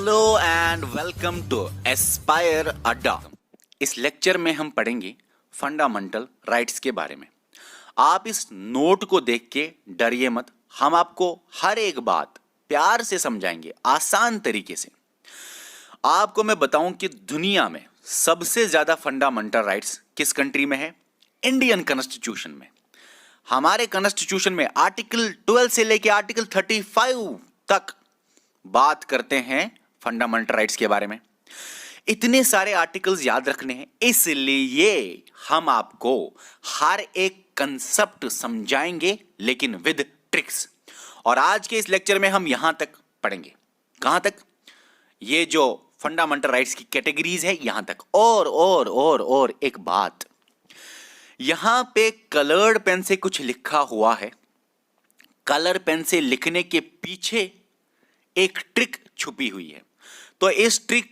Hello and welcome to aspire Adda. इस lecture में हम पढ़ेंगे फंडामेंटल राइट्स के बारे में। आप इस नोट को देख के डरिए मत, हम आपको हर एक बात प्यार से समझाएंगे, आसान तरीके से। आपको मैं बताऊं कि दुनिया में सबसे ज्यादा फंडामेंटल राइट्स किस कंट्री में है? इंडियन कॉन्स्टिट्यूशन में। हमारे कॉन्स्टिट्यूशन में आर्टिकल 12 से लेके आर्टिकल 35 तक बात करते हैं फंडामेंटल राइट्स के बारे में। इतने सारे आर्टिकल्स याद रखने हैं, इसलिए हम आपको हर एक कंसेप्ट समझाएंगे, लेकिन विद ट्रिक्स। और आज के इस लेक्चर में हम यहां तक पढ़ेंगे। कहां तक? ये जो फंडामेंटल राइट्स की कैटेगरीज है यहां तक। और एक बात, यहां पे कलर्ड पेन से कुछ लिखा हुआ है। कलर पेन से लिखने के पीछे एक ट्रिक छुपी हुई है। तो इस ट्रिक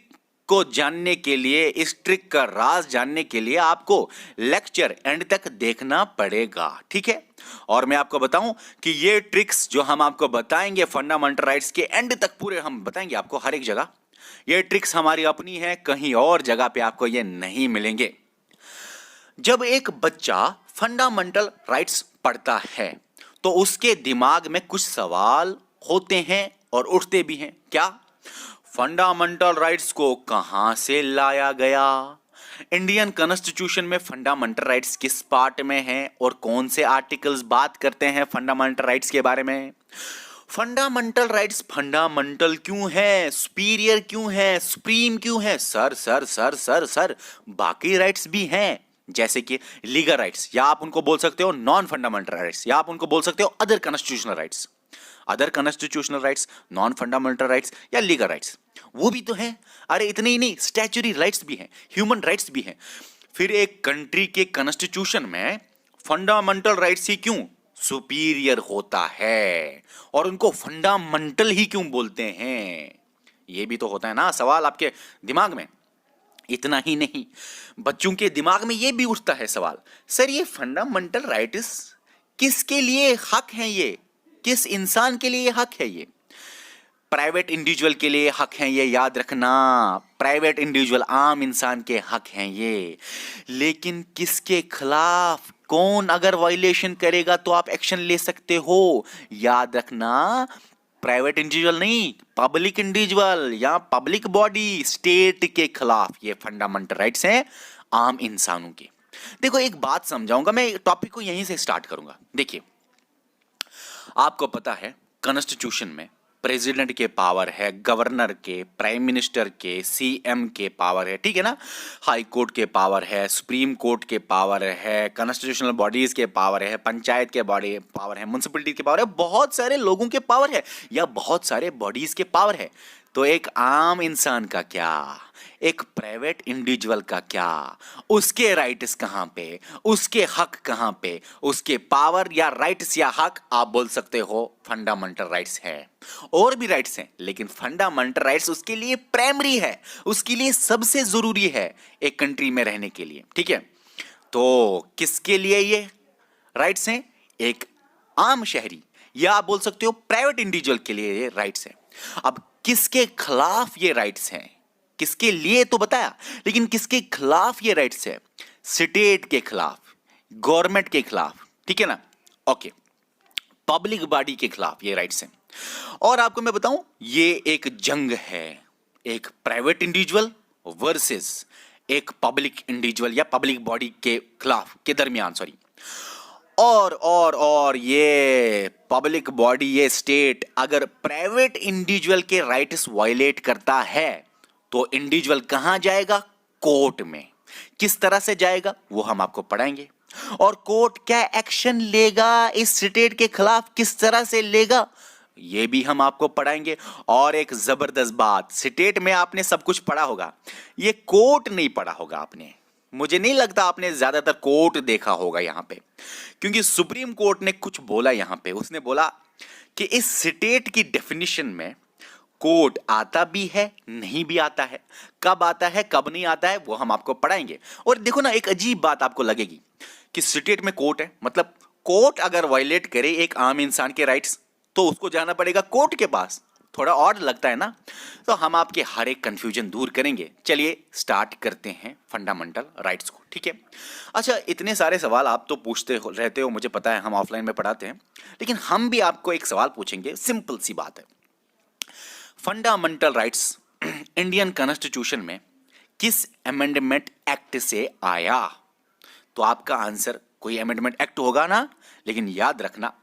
को जानने के लिए, इस ट्रिक का राज जानने के लिए आपको लेक्चर एंड तक देखना पड़ेगा, ठीक है? और मैं आपको बताऊं कि ये ट्रिक्स जो हम आपको बताएंगे फंडामेंटल राइट्स के एंड तक पूरे हम बताएंगे आपको हर एक जगह। ये ट्रिक्स हमारी अपनी है, कहीं और जगह पे आपको ये नहीं मिलेंगे। जब एक बच्चा फंडामेंटल राइट्स पढ़ता है तो उसके दिमाग में कुछ सवाल होते हैं और उठते भी हैं। क्या? फंडामेंटल राइट्स को कहां से लाया गया? इंडियन कॉन्स्टिट्यूशन में फंडामेंटल राइट्स किस पार्ट में हैं और कौन से आर्टिकल्स बात करते हैं फंडामेंटल राइट्स के बारे में? फंडामेंटल राइट्स फंडामेंटल क्यों है, सुपीरियर क्यों है, सुप्रीम क्यों है? सर बाकी राइट्स भी हैं, जैसे कि लीगल राइट्स, या आप उनको बोल सकते हो नॉन फंडामेंटल राइट्स, या आप उनको बोल सकते हो other constitutional rights. Other constitutional rights, non fundamental rights या लीगल राइट्स, वो भी तो हैं। अरे इतने ही नहीं, स्टैच्यूटरी राइट्स भी हैं, ह्यूमन राइट्स भी हैं। फिर एक कंट्री के कॉन्स्टिट्यूशन में फंडामेंटल राइट्स ही क्यों सुपीरियर होता है और उनको फंडामेंटल ही क्यों बोलते हैं? ये भी तो होता है ना सवाल आपके दिमाग में। इतना ही नहीं, बच्चों के दिमाग में ये भी उठता है सवाल, सर ये फंडामेंटल राइट्स किसके लिए हक हैं? ये किस इंसान के लिए हक है? ये प्राइवेट इंडिविजुअल के लिए हक है, ये याद रखना। प्राइवेट इंडिविजुअल, आम इंसान के हक हैं ये। लेकिन किसके खिलाफ, कौन अगर वायलेशन करेगा तो आप एक्शन ले सकते हो, याद रखना। प्राइवेट इंडिविजुअल नहीं, पब्लिक इंडिविजुअल या पब्लिक बॉडी, स्टेट के खिलाफ ये फंडामेंटल राइट्स हैं आम इंसानों के। देखो एक बात समझाऊंगा, मैं टॉपिक को यहीं से स्टार्ट करूंगा। देखिए, आपको पता है कॉन्स्टिट्यूशन में प्रेसिडेंट के पावर है, गवर्नर के, प्राइम मिनिस्टर के, सीएम के पावर है, ठीक है ना? हाई कोर्ट के पावर है, सुप्रीम कोर्ट के पावर है, कॉन्स्टिट्यूशनल बॉडीज के पावर है, पंचायत के बॉडी पावर है, म्युनिसिपैलिटी के पावर है, बहुत सारे लोगों के पावर है या बहुत सारे बॉडीज के पावर है। तो एक आम इंसान का क्या, एक प्राइवेट इंडिविजुअल का क्या, उसके राइट्स कहां पे, उसके हक कहां पे, उसके पावर या राइट्स या हक आप बोल सकते हो फंडामेंटल राइट्स है। और भी राइट्स हैं, लेकिन फंडामेंटल राइट्स उसके लिए प्राइमरी है, उसके लिए सबसे जरूरी है एक कंट्री में रहने के लिए, ठीक है? तो किसके लिए ये राइट्स हैं? एक आम शहरी या आप बोल सकते हो प्राइवेट इंडिविजुअल के लिए ये राइट्स हैं। अब किसके खिलाफ ये राइट्स हैं? किसके लिए तो बताया, लेकिन किसके खिलाफ ये राइट्स है? स्टेट के खिलाफ, गवर्नमेंट के खिलाफ, ठीक है ना? ओके, पब्लिक बॉडी के खिलाफ ये राइट्स हैं। और आपको मैं बताऊं, ये एक जंग है, एक प्राइवेट इंडिविजुअल वर्सेस एक पब्लिक इंडिविजुअल या पब्लिक बॉडी के खिलाफ, के दरमियान, सॉरी। और ये पब्लिक बॉडी, ये स्टेट अगर प्राइवेट इंडिविजुअल के राइट्स वायलेट करता है तो इंडिविजुअल कहां जाएगा? कोर्ट में। किस तरह से जाएगा वो हम आपको पढ़ाएंगे। और कोर्ट क्या एक्शन लेगा इस स्टेट के खिलाफ, किस तरह से लेगा, ये भी हम आपको पढ़ाएंगे। और एक जबरदस्त बात, स्टेट में आपने सब कुछ पढ़ा होगा, ये कोर्ट नहीं पढ़ा होगा आपने। मुझे नहीं लगता आपने ज्यादातर कोर्ट देखा होगा यहां पे, क्योंकि सुप्रीम कोर्ट ने कुछ बोला यहां पे। उसने बोला कि इस स्टेट की डेफिनेशन में कोर्ट आता भी है, नहीं भी आता है, कब आता है कब नहीं आता है वो हम आपको पढ़ाएंगे। और देखो ना, एक अजीब बात आपको लगेगी कि स्टेट में कोर्ट है, मतलब कोर्ट अगर वायलेट करे एक आम इंसान के राइट्स तो उसको जाना पड़ेगा कोर्ट के पास। थोड़ा और लगता है ना, तो हम आपके हर एक कंफ्यूजन दूर करेंगे। चलिए स्टार्ट करते हैं फंडामेंटल राइट्स को, ठीक है। अच्छा, इतने सारे सवाल आप तो पूछते रहते हो, मुझे पता है, हम ऑफलाइन में पढ़ाते हैं, लेकिन हम भी आपको एक सवाल पूछेंगे, सिंपल सी बात है। फंडामेंटल राइट्स इंडियन कॉन्स्टिट्यूशन में किस अमेंडमेंट एक्ट से आया? तो आपका आंसर कोई अमेंडमेंट एक्ट होगा ना, लेकिन याद रखना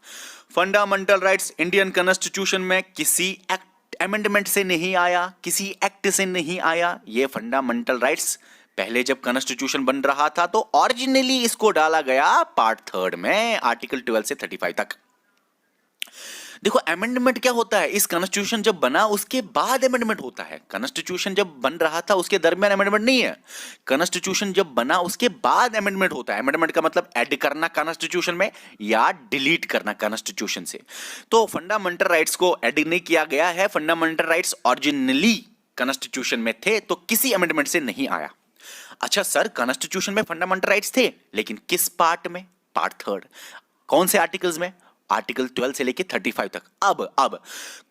फंडामेंटल राइट्स इंडियन कॉन्स्टिट्यूशन में किसी एक्ट अमेंडमेंट से नहीं आया, किसी एक्ट से नहीं आया। ये फंडामेंटल राइट्स पहले जब कॉन्स्टिट्यूशन बन रहा था तो ओरिजिनली इसको डाला गया पार्ट 3 में, आर्टिकल 12 से 35 तक। देखो अमेंडमेंट क्या होता है, इस कॉन्स्टिट्यूशन जब बना उसके बाद अमेंडमेंट होता है। कॉन्स्टिट्यूशन जब बन रहा था उसके दरमियान अमेंडमेंट नहीं है। कॉन्स्टिट्यूशन जब बना उसके बाद अमेंडमेंट होता है। अमेंडमेंट का मतलब ऐड करना कॉन्स्टिट्यूशन में या डिलीट करना कॉन्स्टिट्यूशन से। तो फंडामेंटल राइट्स को ऐड नहीं किया गया है। फंडामेंटल राइट्स ओरिजिनली कॉन्स्टिट्यूशन में थे, तो किसी अमेंडमेंट से नहीं आया। अच्छा सर, कॉन्स्टिट्यूशन में फंडामेंटल राइट्स थे, लेकिन किस पार्ट में? पार्ट 3। कौन से आर्टिकल्स में? आर्टिकल 12 से लेके 35 तक। अब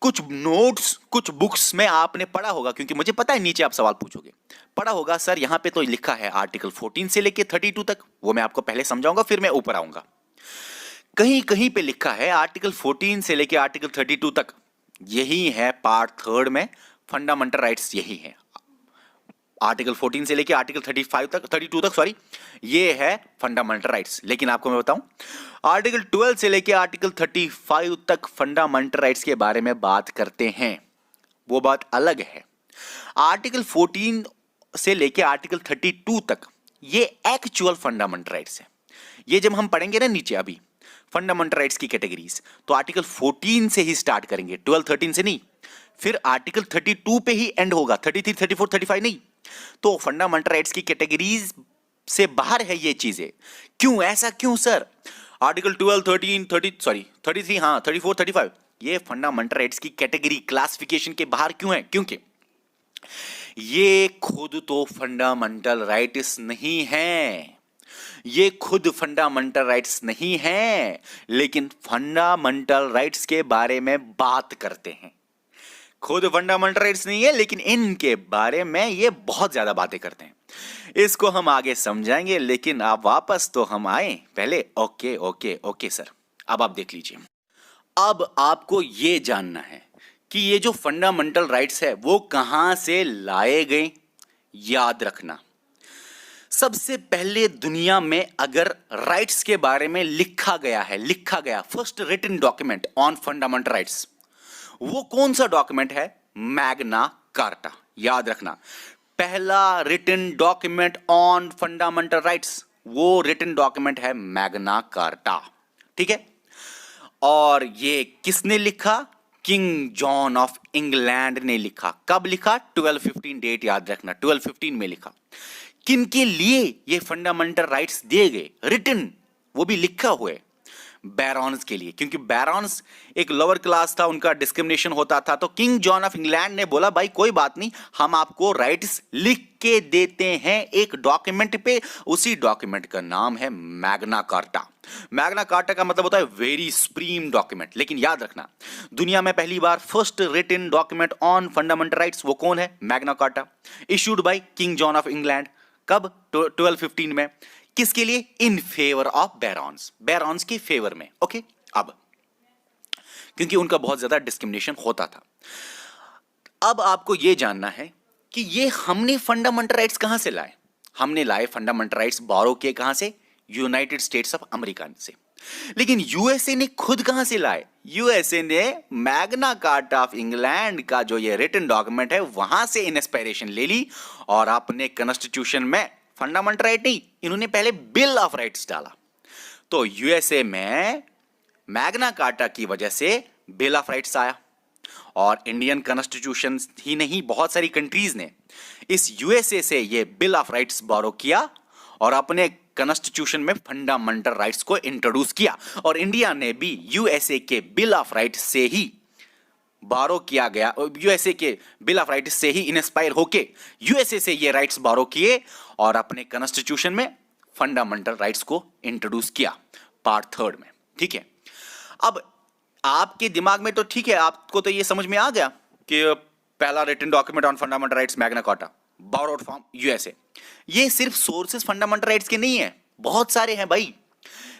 कुछ नोट्स, कुछ बुक्स में आपने पढ़ा होगा, क्योंकि मुझे पता है नीचे आप सवाल पूछोगे, पढ़ा होगा सर यहां पे तो लिखा है आर्टिकल 14 से लेके 32 तक। वो मैं आपको पहले समझाऊंगा, फिर मैं ऊपर आऊंगा। कहीं कहीं पे लिखा है आर्टिकल 14 से लेके आर्टिकल 32 तक। यही है पार्ट 3 में फंडामेंटल राइट्स, यही है आर्टिकल 14 से लेके आर्टिकल 35 तक, 32 तक सॉरी, ये है फंडामेंटल राइट्स। लेकिन आपको मैं बताऊं, आर्टिकल 12 से लेके आर्टिकल 35 तक फंडामेंटल राइट्स के बारे में बात करते हैं, वो बात अलग है। आर्टिकल 14 से लेके आर्टिकल 32 तक ये एक्चुअल फंडामेंटल राइट्स है। ये जब हम पढ़ेंगे ना नीचे अभी फंडामेंटल राइट्स की कैटेगरीज, तो आर्टिकल 14 से ही स्टार्ट करेंगे, 12 13 से नहीं। फिर आर्टिकल 32 पे ही एंड होगा, 33 34 35 नहीं। तो फंडामेंटल राइट्स की कैटेगरीज से बाहर है ये चीजें। क्यों, ऐसा क्यों सर? आर्टिकल 12 13 30 सॉरी 33 हाँ 34 35 ये फंडामेंटल राइट्स की कैटेगरी क्लासिफिकेशन के बाहर क्यों है? क्योंकि ये खुद तो फंडामेंटल राइट्स नहीं है, ये खुद फंडामेंटल राइट्स नहीं है, लेकिन फंडामेंटल राइट्स के बारे में बात करते हैं। खुद फंडामेंटल राइट्स नहीं है, लेकिन इनके बारे में ये बहुत ज्यादा बातें करते हैं। इसको हम आगे समझाएंगे, लेकिन आप वापस तो हम आए पहले। ओके ओके ओके सर, अब आप देख लीजिए। अब आपको ये जानना है कि ये जो फंडामेंटल राइट्स है वो कहां से लाए गए। याद रखना, सबसे पहले दुनिया में अगर राइट्स के बारे में लिखा गया first written document on fundamental rights, वो कौन सा डॉक्यूमेंट है? Magna Carta. याद रखना, पहला written document on fundamental rights, वो रिटन डॉक्यूमेंट है मैग्ना कार्टा, ठीक है। और ये किसने लिखा? किंग जॉन ऑफ इंग्लैंड ने लिखा। कब लिखा? 1215, डेट याद रखना, 1215 में लिखा। किन के लिए ये फंडामेंटल राइट्स दिए गए? रिटन, वो भी लिखा हुआ है, बैरॉन्स के लिए, क्योंकि बैरॉन्स एक लोअर क्लास था, उनका डिस्क्रिमिनेशन होता था। तो किंग जॉन ऑफ इंग्लैंड ने बोला भाई कोई बात नहीं, हम आपको राइट्स लिख के देते हैं एक डॉक्यूमेंट पे। उसी डॉक्यूमेंट का नाम है मैग्ना कार्टा। मैग्ना कार्टा का मतलब होता है वेरी सुप्रीम डॉक्यूमेंट। लेकिन याद रखना, दुनिया में पहली बार first written document on fundamental rights वो कौन है? Magna Carta, issued by king John of England. कब? 1215 में। किसके लिए? इन फेवर ऑफ बैरॉन्स, बैरॉन्स के फेवर में। ओके, अब क्योंकि उनका बहुत ज्यादा डिस्क्रिमिनेशन होता था। अब आपको यह जानना है कि ये हमने फंडामेंटल राइट्स कहां से लाए? हमने लाए फंडामेंटल राइट्स बोरो किए कहां से? यूनाइटेड स्टेट्स ऑफ अमेरिका से। लेकिन यूएसए ने खुद कहां से लाए? यूएसए ने मैग्ना कार्टा ऑफ इंग्लैंड का जो ये रिटन डॉक्यूमेंट है वहां से इंस्पिरेशन ले ली और अपने कॉन्स्टिट्यूशन में फंडामेंटल राइट नहीं, इन्होंने पहले बिल ऑफ राइट्स डाला। तो यूएसए में मैग्ना कार्टा की वजह से बिल ऑफ राइट्स आया, और इंडियन कॉन्स्टिट्यूशन ही नहीं बहुत सारी कंट्रीज ने इस यूएसए से ये बिल ऑफ राइट्स बोरो किया और अपने कॉन्स्टिट्यूशन में फंडामेंटल राइट्स को इंट्रोड्यूस किया। और इंडिया ने भी यूएसए के बिल ऑफ राइट्स से ही बारो किया गया, यूएसए के बिल ऑफ राइट्स से ही इंस्पायर होके यूएसए से ये राइट्स बारो किए और अपने कॉन्स्टिट्यूशन में फंडामेंटल राइट्स को इंट्रोड्यूस किया पार्ट 3 में, ठीक है। अब आपके दिमाग में तो ठीक है, आपको तो ये समझ में आ गया कि पहला written document on fundamental rights Magna Carta, borrowed from USA. ये सिर्फ सोर्सेस फंडामेंटल राइट्स के नहीं है, बहुत सारे हैं भाई।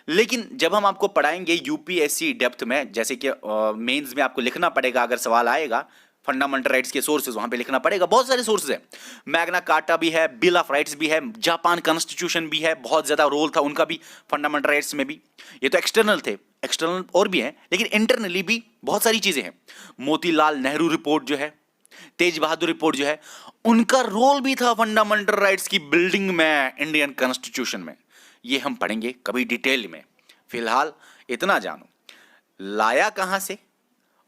लेकिन जब हम आपको पढ़ाएंगे यूपीएससी डेप्थ में, जैसे कि मेंस में आपको लिखना पड़ेगा, अगर सवाल आएगा फंडामेंटल राइट्स के सोर्सेज, वहां पे लिखना पड़ेगा। बहुत सारे सोर्सेज है, मैग्ना कार्टा भी है, बिल ऑफ राइट्स भी है, जापान कॉन्स्टिट्यूशन भी है, बहुत ज्यादा रोल था उनका भी फंडामेंटल राइट्स में भी। ये तो एक्सटर्नल थे, एक्सटर्नल और भी है, लेकिन इंटरनली भी बहुत सारी चीजें हैं। मोतीलाल नेहरू रिपोर्ट जो है, तेज बहादुर रिपोर्ट जो है, उनका रोल भी था फंडामेंटल राइट्स की बिल्डिंग में, इंडियन कॉन्स्टिट्यूशन में। ये हम पढ़ेंगे कभी डिटेल में। फिलहाल इतना जानो, लाया कहां से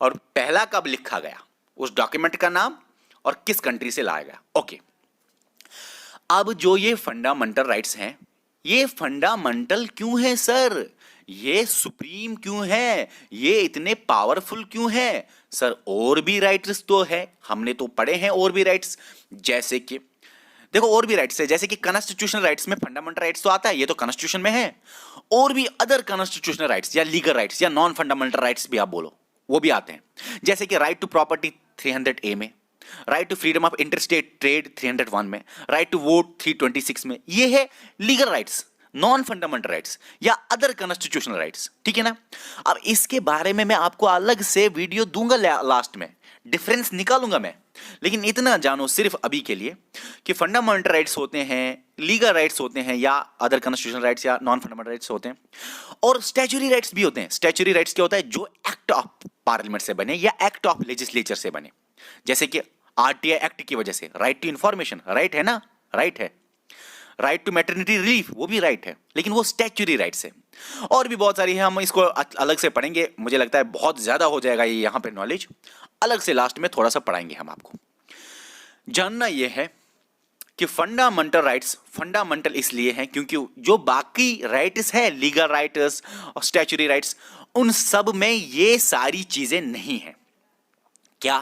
और पहला कब लिखा गया, उस डॉक्यूमेंट का नाम और किस कंट्री से लाया गया। ओके, अब जो ये फंडामेंटल राइट्स हैं, ये फंडामेंटल क्यों है सर, ये सुप्रीम क्यों है, ये इतने पावरफुल क्यों है सर? और भी राइट्स तो है, हमने तो पढ़े हैं और भी राइट्स, जैसे कि देखो और भी राइट्स है, जैसे कि कॉन्स्टिट्यूशनल राइट्स में फंडामेंटल राइट्स तो आता है, ये तो कॉन्स्टिट्यूशन में है। और भी अदर कॉन्स्टिट्यूशनल राइट्स या लीगल राइट्स या नॉन फंडामेंटल राइट्स भी आप बोलो, वो भी आते हैं। जैसे कि राइट टू प्रॉपर्टी 300A में, right to freedom of interstate trade 301 में, राइट टू वोट 326 में। ये है legal rights, non fundamental rights या अदर कॉन्स्टिट्यूशनल राइट्स, ठीक है ना। अब इसके बारे में मैं आपको अलग से वीडियो दूंगा, लास्ट में डिफरेंस निकालूंगा मैं। लेकिन इतना जानो सिर्फ अभी के लिए कि फंडामेंटल राइट्स होते हैं, लीगल राइट्स होते हैं या अदर कॉन्स्टिट्यूशनल राइट्स या नॉन फंडामेंटल राइट्स होते हैं, और स्टैच्यूटरी राइट्स भी होते हैं। स्टैच्यूटरी राइट्स क्या होता है, जो एक्ट ऑफ पार्लियामेंट से बने या एक्ट ऑफ लेजिस्लेचर से बने, जैसे कि आरटीआई एक्ट की वजह से राइट टू इंफॉर्मेशन, राइट है ना, राइट है। राइट टू मैटरनिटी रिलीफ, वो भी राइट है, लेकिन वो स्टैच्यूटरी राइट्स है। और भी बहुत सारी है, हम इसको अलग से पढ़ेंगे, मुझे लगता है बहुत ज्यादा हो जाएगा ये यहाँ पे नॉलेज, अलग से लास्ट में थोड़ा सा पढ़ाएंगे हम आपको। जानना यह है कि फंडामेंटल राइट्स फंडामेंटल इसलिए हैं क्योंकि जो बाकी राइट्स है, लीगल राइट्स और स्टैच्यूटरी राइट्स, उन सब में ये सारी चीजें नहीं है। क्या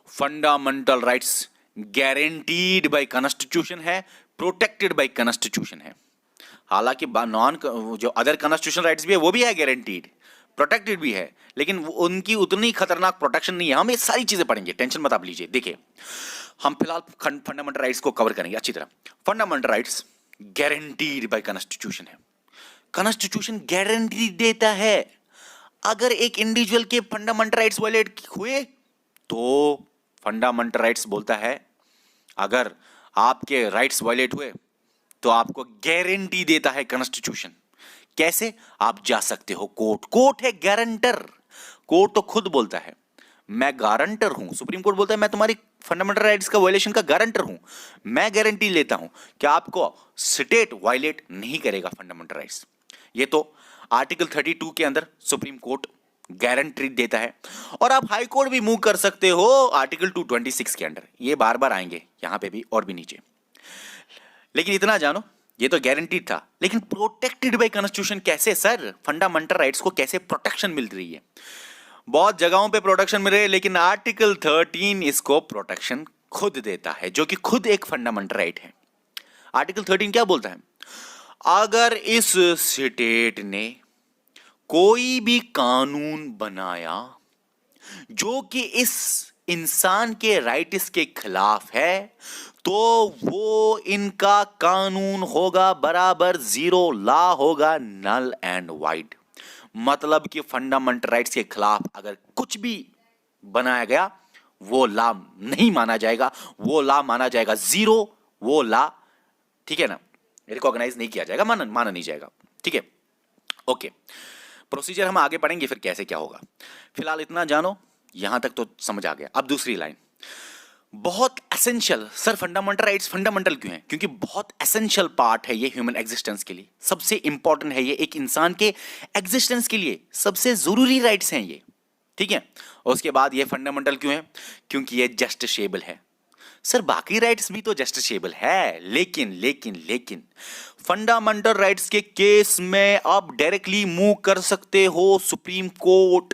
fundamental rights guaranteed bye constitution है, प्रोटेक्टेड बाय कॉन्स्टिट्यूशन है। हालांकि नॉन जो अदर कॉन्स्टिट्यूशनल राइट्स भी है वो भी है गारंटीड, प्रोटेक्टेड भी है, लेकिन उनकी उतनी खतरनाक प्रोटेक्शन नहीं है। हम ये सारी चीजें पढ़ेंगे, टेंशन मत आप लीजिए। देखिए हम फिलहाल फंडामेंटल राइट्स को कवर करेंगे अच्छी तरह। Fundamental rights guaranteed bye constitution है, कॉन्स्टिट्यूशन गारंटी देता है। अगर एक इंडिविजुअल के फंडामेंटल राइट्स वायलेट हुए तो फंडामेंटल राइट्स बोलता है, अगर आपके राइट्स वायलेट हुए तो आपको गारंटी देता है कॉन्स्टिट्यूशन। कैसे? आप जा सकते हो कोर्ट, कोर्ट है गारंटर। कोर्ट तो खुद बोलता है मैं गारंटर हूं, सुप्रीम कोर्ट बोलता है मैं तुम्हारी फंडामेंटल राइट्स का वायलेशन का गारंटर हूं, मैं गारंटी लेता हूं कि आपको स्टेट वायलेट नहीं करेगा फंडामेंटल राइट्स। ये तो आर्टिकल 32 के अंदर सुप्रीम कोर्ट गारंटी देता है। और आप हाई कोर्ट भी मूव कर सकते हो आर्टिकल 226 के अंडर, ये बार बार आएंगे यहां पे भी और भी नीचे। लेकिन इतना जानो, ये तो गारंटीड था, लेकिन प्रोटेक्टेड बाय कॉन्स्टिट्यूशन कैसे सर? फंडामेंटल राइट्स को कैसे प्रोटेक्शन मिल रही है? बहुत जगहों पे प्रोटेक्शन मिल रही है, लेकिन आर्टिकल 13 इसको प्रोटेक्शन खुद देता है, जो कि खुद एक फंडामेंटल राइट है। आर्टिकल 13 क्या बोलता है? अगर इस स्टेट ने कोई भी कानून बनाया जो कि इस इंसान के राइट्स के खिलाफ है, तो वो इनका कानून होगा बराबर जीरो, लॉ होगा नल एंड वाइड। मतलब कि फंडामेंटल राइट्स के खिलाफ अगर कुछ भी बनाया गया वो लॉ नहीं माना जाएगा, वो लॉ माना जाएगा जीरो, वो लॉ, ठीक है ना, रिकॉग्नाइज नहीं किया जाएगा, माना नहीं जाएगा। ठीक है, ओके। प्रोसीजर हम आगे पढ़ेंगे फिर कैसे क्या होगा। फिलहाल इतना जानो, यहां तक तो समझ आ गया। अब दूसरी लाइन बहुत essential. Sir fundamental rights fundamental क्यों है? क्योंकि बहुत एसेंशियल पार्ट है ये ह्यूमन एग्जिस्टेंस के लिए, सबसे इंपॉर्टेंट है ये, एक इंसान के एग्जिस्टेंस के लिए सबसे जरूरी राइट्स हैं ये, ठीक है। और उसके बाद ये फंडामेंटल क्यों है? क्योंकि ये जस्टिसेबल है। सर बाकी राइट्स भी तो जस्टिसेबल है, लेकिन फंडामेंटल राइट्स के केस में आप डायरेक्टली मूव कर सकते हो सुप्रीम कोर्ट।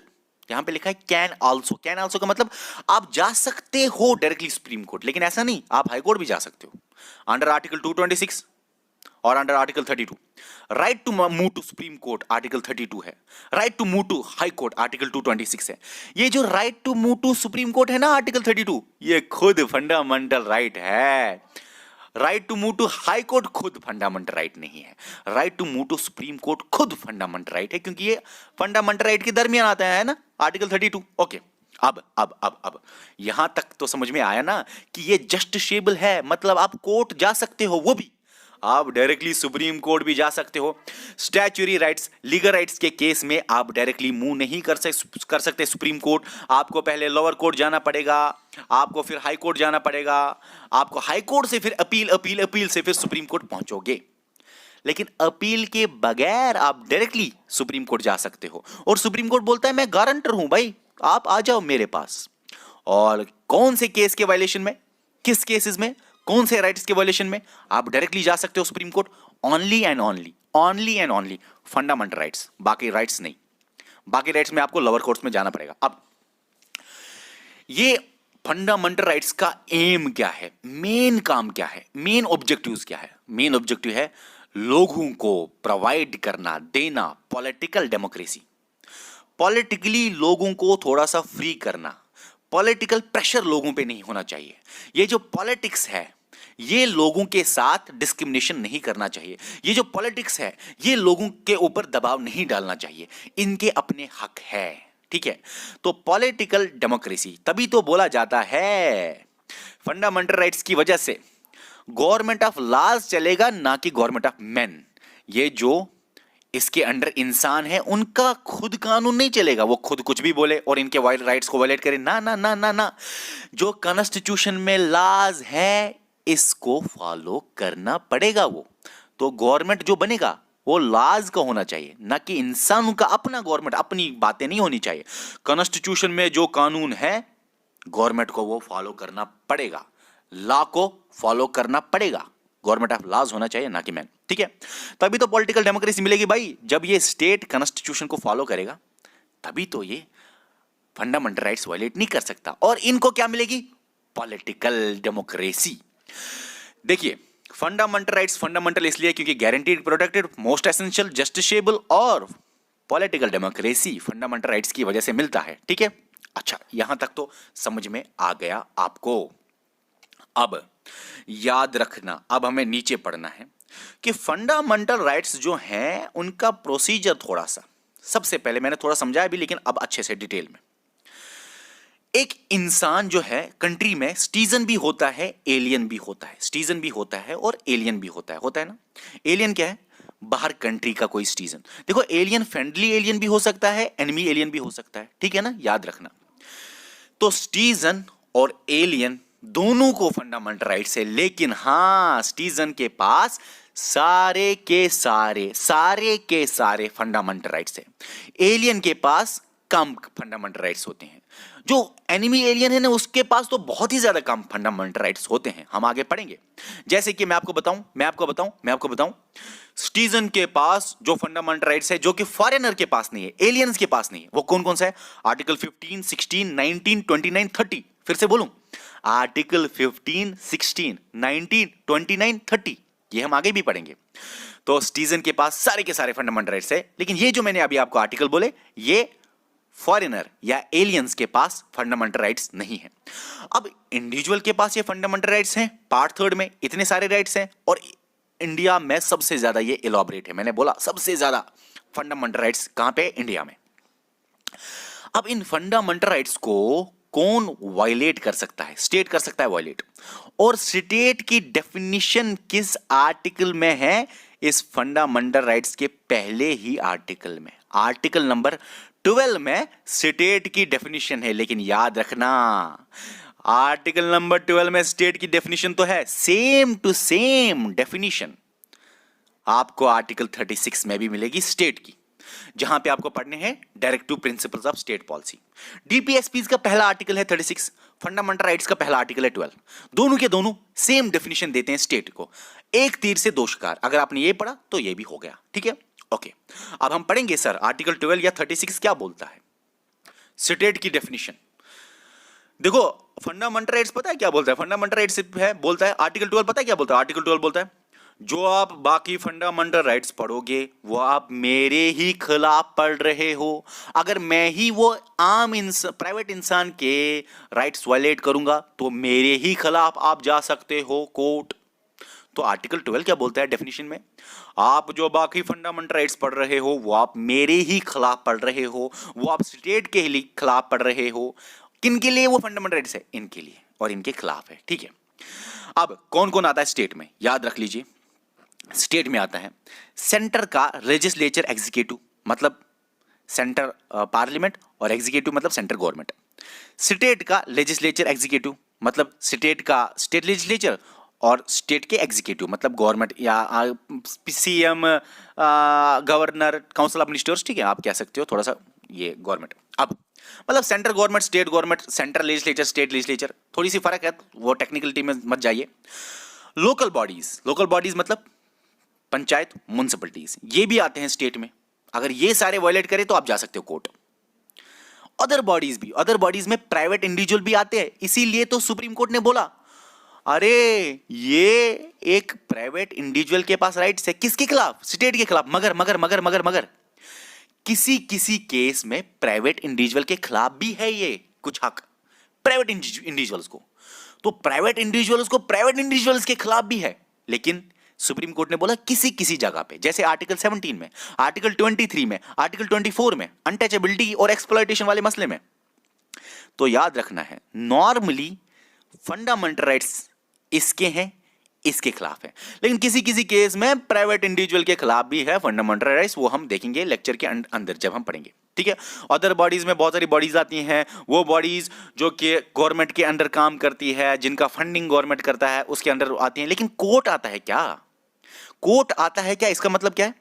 यहां पे लिखा है कैन आल्सो। कैन आल्सो का मतलब आप जा सकते हो डायरेक्टली सुप्रीम कोर्ट, लेकिन ऐसा नहीं, आप हाई कोर्ट भी जा सकते हो अंडर आर्टिकल 226 और under article 32 right to move to supreme court article 32 है, right to move to high court article 226 है। ये जो right to move to supreme court है ना आर्टिकल 32, ये खुद फंडामेंटल राइट है। Right to move to high court खुद फंडामेंटल राइट नहीं है, right to move to supreme court खुद फंडामेंटल राइट है, क्योंकि ये फंडामेंटल राइट के दरमियान आता है ना आर्टिकल 32। ओके, अब यहां तक तो समझ में आया ना कि ये जस्टिसेबल है, मतलब आप कोर्ट जा सकते हो, वो भी आप डायरेक्टली सुप्रीम कोर्ट भी जा सकते हो। स्टैच्यूरी राइट्स, लीगल राइट्स के केस में आप डायरेक्टली मूव नहीं कर सकते सुप्रीम कोर्ट, आपको पहले लोअर कोर्ट जाना पड़ेगा, आपको फिर हाई कोर्ट जाना पड़ेगा, आपको हाई कोर्ट से फिर अपील से फिर सुप्रीम कोर्ट पहुंचोगे। लेकिन अपील के बगैर आप डायरेक्टली सुप्रीम कोर्ट जा सकते हो, और सुप्रीम कोर्ट बोलता है मैं गारंटर हूं भाई, आप आ जाओ मेरे पास। और कौन से केस के वायलेशन में, किस केसेस में, कौन से राइट्स के वायलेशन में आप डायरेक्टली जा सकते हो supreme court? Only and only fundamental rights, बाकी राइट्स नहीं। बाकी राइट्स में आपको लोअर कोर्ट्स में जाना पड़ेगा। अब ये फंडामेंटल राइट्स का एम क्या है, मेन काम क्या है, मेन ऑब्जेक्टिव्स क्या है? मेन ऑब्जेक्टिव है लोगों को प्रोवाइड करना, देना पॉलिटिकल डेमोक्रेसी, पॉलिटिकली लोगों को थोड़ा सा फ्री करना, पॉलिटिकल प्रेशर लोगों पे नहीं होना चाहिए। ये जो पॉलिटिक्स है ये लोगों के साथ डिस्क्रिमिनेशन नहीं करना चाहिए, ये जो पॉलिटिक्स है ये लोगों के ऊपर दबाव नहीं डालना चाहिए, इनके अपने हक है, ठीक है? तो पॉलिटिकल डेमोक्रेसी तभी तो बोला जाता है फंडामेंटल राइट्स की वजह से गवर्नमेंट ऑफ लॉज चलेगा, ना कि गवर्नमेंट ऑफ मैन। ये जो इसके अंडर इंसान है उनका खुद कानून नहीं चलेगा, वो खुद कुछ भी बोले और इनके राइट्स को वायलेट करे, ना ना ना ना ना। जो कॉन्स्टिट्यूशन में लॉज है इसको फॉलो करना पड़ेगा। वो तो गवर्नमेंट जो बनेगा वो लॉज का होना चाहिए, ना कि इंसानों का अपना गवर्नमेंट, अपनी बातें नहीं होनी चाहिए। कॉन्स्टिट्यूशन में जो कानून है गवर्नमेंट को वो फॉलो करना पड़ेगा, लॉ को फॉलो करना पड़ेगा, गवर्नमेंट ऑफ लॉज होना चाहिए, ना कि मैन, ठीक है? तभी तो पॉलिटिकल डेमोक्रेसी मिलेगी भाई, जब ये स्टेट कॉन्स्टिट्यूशन को फॉलो करेगा तभी तो ये फंडामेंटल राइट्स वायलेट नहीं कर सकता। और इनको क्या मिलेगी? Political democracy. देखिए, फंडामेंटल राइट्स फंडामेंटल इसलिए क्योंकि guaranteed, protected, most essential, justiciable, और पॉलिटिकल डेमोक्रेसी फंडामेंटल राइट्स की वजह से मिलता है, ठीक है? अच्छा, यहां तक तो समझ में आ गया आपको। अब याद रखना, अब हमें नीचे पढ़ना है कि फंडामेंटल राइट्स जो हैं उनका प्रोसीजर थोड़ा सा, सबसे पहले मैंने थोड़ा समझाया भी, लेकिन अब अच्छे से डिटेल में। एक इंसान जो है कंट्री में सिटीजन भी होता है, एलियन भी होता है, सिटीजन भी होता है और एलियन भी होता है ना? एलियन क्या है? बाहर कंट्री का कोई सिटीजन। देखो, एलियन फ्रेंडली एलियन भी हो सकता है, एनिमी एलियन भी हो सकता है, ठीक है ना? याद रखना। तो सिटीजन और एलियन दोनों को फंडामेंटल राइट्स है, लेकिन हां, सिटीजन के पास सारे के सारे फंडामेंटल राइट्स है, एलियन के पास कम फंडामेंटल राइट्स होते हैं। जो एनिमी एलियन है ना उसके पास तो बहुत ही ज्यादा कम फंडामेंटल राइट्स होते हैं, हम आगे पढ़ेंगे। जैसे कि मैं आपको बताऊं, सिटीजन के पास जो फंडामेंटल राइट्स है जो कि फॉरेनर के पास नहीं है, एलियंस के पास नहीं है, वो कौन कौन सा है? आर्टिकल 15, 16, 19, 29, 30। फिर से बोलूं, आर्टिकल 15, 16, 19, 29, 30, ये हम आगे भी पढ़ेंगे। तो सिटीजन के पास सारे के सारे फंडामेंटल राइट्स है, लेकिन ये जो मैंने अभी आपको आर्टिकल बोले, ये फॉरेनर या एलियंस के पास फंडामेंटल राइट्स नहीं है। अब इंडिविजुअल के पास ये फंडामेंटल राइट्स हैं, पार्ट 3 में इतने सारे राइट्स हैं, और इंडिया में सबसे ज्यादा ये इलॉबरेट है। मैंने बोला सबसे ज्यादा फंडामेंटल राइट्स कहां पे? इंडिया में। अब इन फंडामेंटल राइट्स को कौन वायलेट कर सकता है? स्टेट कर सकता है वायलेट। और स्टेट की डेफिनेशन किस आर्टिकल में है? इस फंडामेंटल राइट्स के पहले ही आर्टिकल में, आर्टिकल नंबर 12 में स्टेट की डेफिनेशन है। लेकिन याद रखना, आर्टिकल नंबर 12 में स्टेट की डेफिनेशन तो है, सेम टू सेम डेफिनेशन आपको आर्टिकल 36 में भी मिलेगी स्टेट की, जहां पे आपको पढ़ने हैं directive principles of state policy. DPSPs का पहला आर्टिकल है 36, फंडामेंटल राइट्स का पहला आर्टिकल है 12। दोनों के दोनों सेम डेफिनेशन देते हैं स्टेट को। एक तीर से दो शिकार, अगर आपने ये पढ़ा तो ये भी हो गया, ठीक है? ओके, अब हम पढ़ेंगे सर आर्टिकल 12 या 36 क्या बोलता है, स्टेट की डेफिनेशन। देखो, फंडामेंटल राइट्स पता है क्या बोलता है? फंडामेंटल राइट्स है बोलता है आर्टिकल 12, पता है क्या बोलता है? आर्टिकल 12 बोलता है जो आप बाकी फंडामेंटल राइट्स पढ़ोगे वो आप मेरे ही खिलाफ पढ़ रहे हो। अगर मैं ही वो आम प्राइवेट इंसान के राइट्स वायलेट करूंगा तो मेरे ही खिलाफ आप जा सकते हो कोर्ट। तो आर्टिकल 12 क्या बोलता है डेफिनेशन में? आप जो बाकी फंडामेंटल राइट्स पढ़ रहे हो वो आप मेरे ही खिलाफ पढ़ रहे हो, वो आप स्टेट के ही खिलाफ पढ़ रहे हो। किन के लिए वो फंडामेंटल राइट्स है? इनके लिए और इनके खिलाफ है, ठीक है। अब कौन कौन आता है स्टेट में, याद रख लीजिए। स्टेट में आता है सेंटर का लेजिस्लेचर एग्जीक्यूटिव, मतलब सेंटर पार्लियामेंट, और एग्जीक्यूटिव मतलब सेंटर गवर्नमेंट। स्टेट का लेजिस्लेचर एग्जीक्यूटिव मतलब स्टेट का स्टेट लेजिस्लेचर, और स्टेट के एग्जीक्यूटिव मतलब गवर्नमेंट या CM, governor, council of ministers, ठीक है, आप कह सकते हो थोड़ा सा ये गवर्नमेंट। अब मतलब central government, state government, central legislature, state legislature, थोड़ी सी फर्क है, वो टेक्निकलिटी में मत जाइए। लोकल बॉडीज मतलब पंचायत, म्युनिसिपलिटीज, ये भी आते हैं स्टेट में। अगर ये सारे वायलेट करें तो आप जा सकते हो कोर्ट। अदर बॉडीज में प्राइवेट इंडिविजुअल भी आते हैं, इसीलिए तो सुप्रीम कोर्ट ने बोला अरे ये एक प्राइवेट इंडिविजुअल के पास राइट्स है, किसके खिलाफ? स्टेट के खिलाफ। मगर किसी केस में प्राइवेट इंडिविजुअल के खिलाफ भी है ये कुछ हक, प्राइवेट इंडिविजुअल्स को। तो प्राइवेट इंडिविजुअल्स के खिलाफ भी है, लेकिन सुप्रीम कोर्ट ने बोला किसी जगह पे, जैसे आर्टिकल 17 में, आर्टिकल 23 में, आर्टिकल 24 में, अनटचेबिलिटी और एक्सप्लॉयटेशन वाले मसले में। तो याद रखना है, नॉर्मली फंडामेंटल राइट्स इसके हैं, इसके खिलाफ है, लेकिन किसी केस में प्राइवेट इंडिविजुअल के खिलाफ भी है फंडामेंटल राइट्स, वो हम देखेंगे लेक्चर के अंदर जब हम पढ़ेंगे, ठीक है। अदर बॉडीज में बहुत सारी बॉडीज आती हैं, वो बॉडीज जो कि गवर्नमेंट के अंडर काम करती है, जिनका फंडिंग गवर्नमेंट करता है, उसके अंडर आती हैं। लेकिन कोर्ट आता है क्या? इसका मतलब क्या है?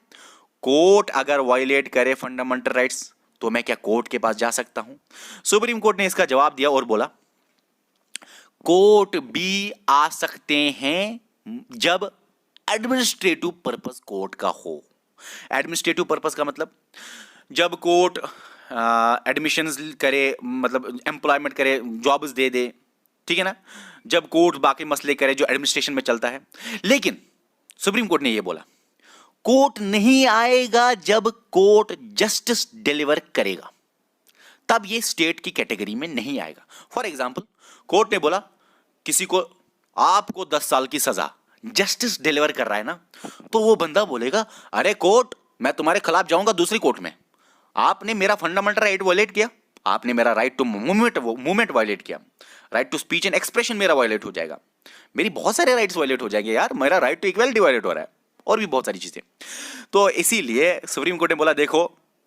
कोर्ट अगर वायलेट करे फंडामेंटल राइट्स तो मैं क्या कोर्ट के पास जा सकता हूं? सुप्रीम कोर्ट ने इसका जवाब दिया और बोला कोर्ट भी आ सकते हैं जब एडमिनिस्ट्रेटिव पर्पस कोर्ट का हो। एडमिनिस्ट्रेटिव पर्पस का मतलब जब कोर्ट एडमिशंस करे, मतलब एम्प्लॉयमेंट करे, जॉब्स दे, ठीक है ना, जब कोर्ट बाकी मसले करे जो एडमिनिस्ट्रेशन में चलता है। लेकिन सुप्रीम कोर्ट ने यह बोला कोर्ट नहीं आएगा जब कोर्ट जस्टिस डिलीवर करेगा, तब यह स्टेट की कैटेगरी में नहीं आएगा। फॉर एग्जाम्पल, कोर्ट ने बोला किसी को आपको 10 साल की सजा, जस्टिस डिलीवर कर रहा है ना, तो वो बंदा बोलेगा अरे कोर्ट मैं तुम्हारे खिलाफ जाऊंगा दूसरी कोर्ट में, आपने मेरा फंडामेंटल राइट वायलेट किया, आपने मेरा राइट टू मूवमेंट वायलेट किया, right to speech and expression मेरा वायलेट हो जाएगा, मेरी बहुत सारे राइट्स वायलेट हो जाएंगे यार, मेरा राइट टू इक्वालिटी वायलेट हो रहा है, और भी बहुत सारी चीजें। तो इसीलिए सुप्रीम कोर्ट ने बोला देखो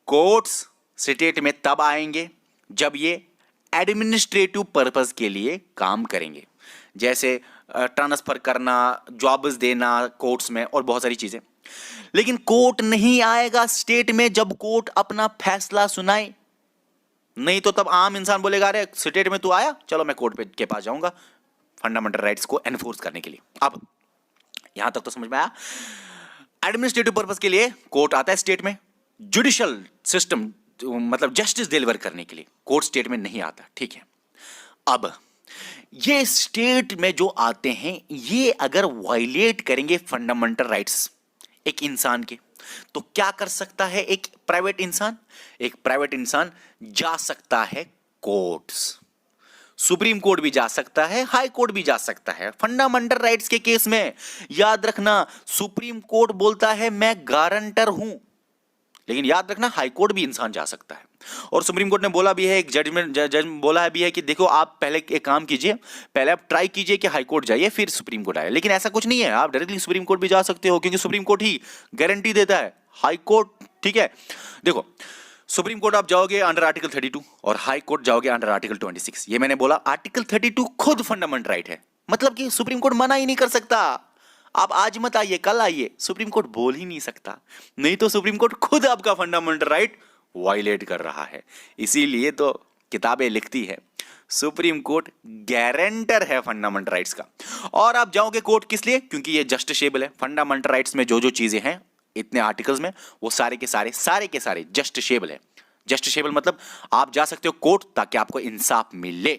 कोर्ट्स स्टेट में तब आएंगे जब ये एडमिनिस्ट्रेटिव पर्पस के लिए काम करेंगे, जैसे ट्रांसफर करना, जॉब्स देना कोर्ट्स में, और बहुत सारी चीजें। लेकिन कोर्ट नहीं आएगा स्टेट में जब कोर्ट अपना फैसला सुनाए, नहीं तो तब आम इंसान बोलेगा अरे स्टेट में तू आया, चलो मैं कोर्ट के पास जाऊंगा फंडामेंटल राइट्स को एनफोर्स करने के लिए। अब यहां तक तो समझ में आया। एडमिनिस्ट्रेटिव पर्पस के लिए कोर्ट आता है स्टेट में, जुडिशियल सिस्टम मतलब जस्टिस डिलीवर करने के लिए कोर्ट स्टेट में नहीं आता, ठीक है। अब ये स्टेट में जो आते हैं ये अगर वायलेट करेंगे फंडामेंटल राइट्स एक इंसान के, तो क्या कर सकता है एक प्राइवेट इंसान? एक प्राइवेट इंसान जा सकता है कोर्ट्स, सुप्रीम कोर्ट भी जा सकता है, हाई कोर्ट भी जा सकता है फंडामेंटल राइट्स के केस में। याद रखना सुप्रीम कोर्ट बोलता है मैं गारंटर हूं, लेकिन याद रखना हाई कोर्ट भी इंसान जा सकता है। और सुप्रीम कोर्ट ने बोला भी है, एक जज बोला भी है कि देखो आप पहले एक काम कीजिए, पहले आप ट्राई कीजिए कि हाई कोर्ट जाइए फिर सुप्रीम कोर्ट आए, लेकिन ऐसा कुछ नहीं है, आप डायरेक्टली सुप्रीम कोर्ट भी जा सकते हो क्योंकि सुप्रीम कोर्ट ही गारंटी देता है, हाई कोर्ट, ठीक है। देखो सुप्रीम कोर्ट आप जाओगे अंडर आर्टिकल 32 और हाई कोर्ट जाओगे अंडर आर्टिकल 26। ये मैंने बोला आर्टिकल 32 खुद फंडामेंटल राइट है, मतलब कि सुप्रीम कोर्ट मना ही नहीं कर सकता, आप आज मत आइए कल आइए, सुप्रीम कोर्ट बोल ही नहीं सकता, नहीं तो सुप्रीम कोर्ट खुद आपका फंडामेंटल राइट वायलेट कर रहा है। इसीलिए तो किताबें लिखती है सुप्रीम कोर्ट गारंटर है फंडामेंटल राइट्स का। और आप जाओगे कोर्ट किस लिए? क्योंकि ये जस्टिसेबल है, फंडामेंटल राइट्स में जो जो चीजें हैं इतने आर्टिकल्स में वो सारे के सारे जस्टिसेबल है। जस्टिसेबल मतलब आप जा सकते हो कोर्ट ताकि आपको इंसाफ मिले।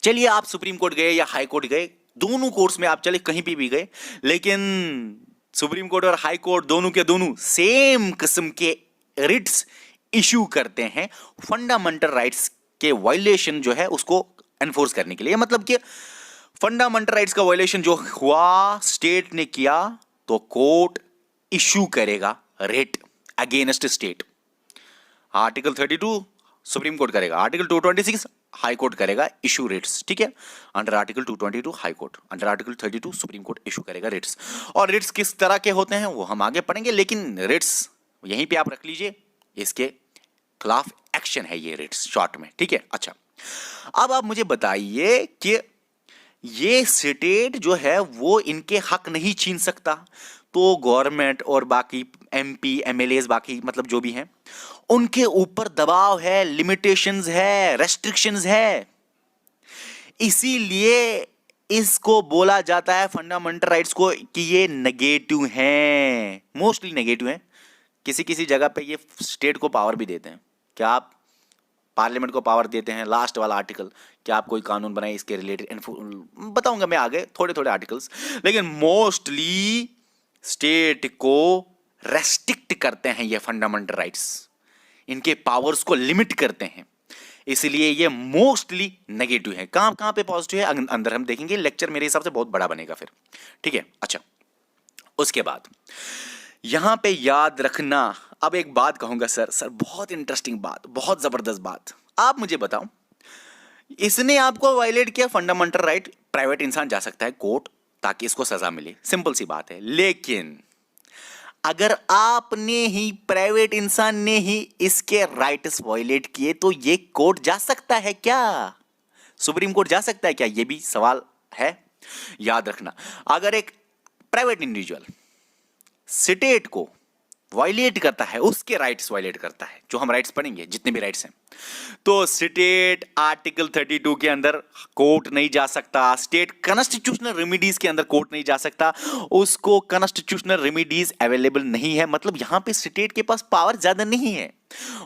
चलिए आप सुप्रीम कोर्ट गए या हाई कोर्ट गए, दोनों कोर्ट्स में आप चले, कहीं भी गए, लेकिन सुप्रीम कोर्ट और हाई कोर्ट दोनों के दोनों सेम किस्म के रिट्स इशू करते हैं फंडामेंटल राइट्स के वायलेशन जो है उसको एनफोर्स करने के लिए। मतलब कि फंडामेंटल राइट्स का वायलेशन जो हुआ स्टेट ने किया तो कोर्ट इशू करेगा writ against state. Article 32 supreme court करेगा, आर्टिकल 226 हाई कोर्ट करेगा इशू रिट्स, ठीक है। Under article 222 high court, under article 32 supreme court issue करेगा रिट्स। और रिट्स किस तरह के होते हैं वो हम आगे पढ़ेंगे, लेकिन रिट्स यहीं पे आप रख लीजिए, इसके खिलाफ एक्शन है ये रिट्स शॉर्ट में, ठीक है। अच्छा, अब आप मुझे बताइए कि ये स्टेट जो है वो इनके हक नहीं छीन सकता, तो गवर्नमेंट और बाकी एमपी एमएलएस बाकी मतलब जो भी हैं उनके ऊपर दबाव है, लिमिटेशंस है, रेस्ट्रिक्शंस है। इसीलिए इसको बोला जाता है फंडामेंटल राइट्स को कि ये नेगेटिव हैं, मोस्टली नेगेटिव हैं। किसी किसी जगह पे ये स्टेट को पावर भी देते हैं, क्या आप पार्लियामेंट को पावर देते हैं, लास्ट वाला आर्टिकल, क्या आप कोई कानून बनाए इसके रिलेटेड बताऊंगा मैं आगे थोड़े थोड़े आर्टिकल्स, लेकिन मोस्टली स्टेट को रेस्ट्रिक्ट करते हैं ये फंडामेंटल राइट्स, इनके पावर्स को लिमिट करते हैं, इसलिए ये मोस्टली नेगेटिव है। कहां कहां पे पॉजिटिव है अंदर हम देखेंगे, लेक्चर मेरे हिसाब से बहुत बड़ा बनेगा फिर, ठीक है। अच्छा, उसके बाद यहां पे याद रखना, अब एक बात कहूंगा सर बहुत इंटरेस्टिंग बात, बहुत जबरदस्त बात। आप मुझे बताओ, इसने आपको वायलेट किया फंडामेंटल राइट, प्राइवेट इंसान जा सकता है कोर्ट ताकि इसको सजा मिले, सिंपल सी बात है। लेकिन अगर आपने ही, प्राइवेट इंसान ने ही इसके राइट्स वायलेट किए तो ये कोर्ट जा सकता है क्या? सुप्रीम कोर्ट जा सकता है क्या? ये भी सवाल है, याद रखना। अगर एक प्राइवेट इंडिविजुअल स्टेट को वायलेट करता है, उसके राइट्स वायलेट करता है, जो हम राइट्स पढ़ेंगे जितने भी राइट्स हैं, तो स्टेट आर्टिकल 32 के अंदर कोर्ट नहीं जा सकता, स्टेट कॉन्स्टिट्यूशनल रेमेडीज के अंदर कोर्ट नहीं जा सकता, उसको कॉन्स्टिट्यूशनल रेमेडीज अवेलेबल नहीं है। मतलब यहां पे स्टेट के पास पावर ज्यादा नहीं है,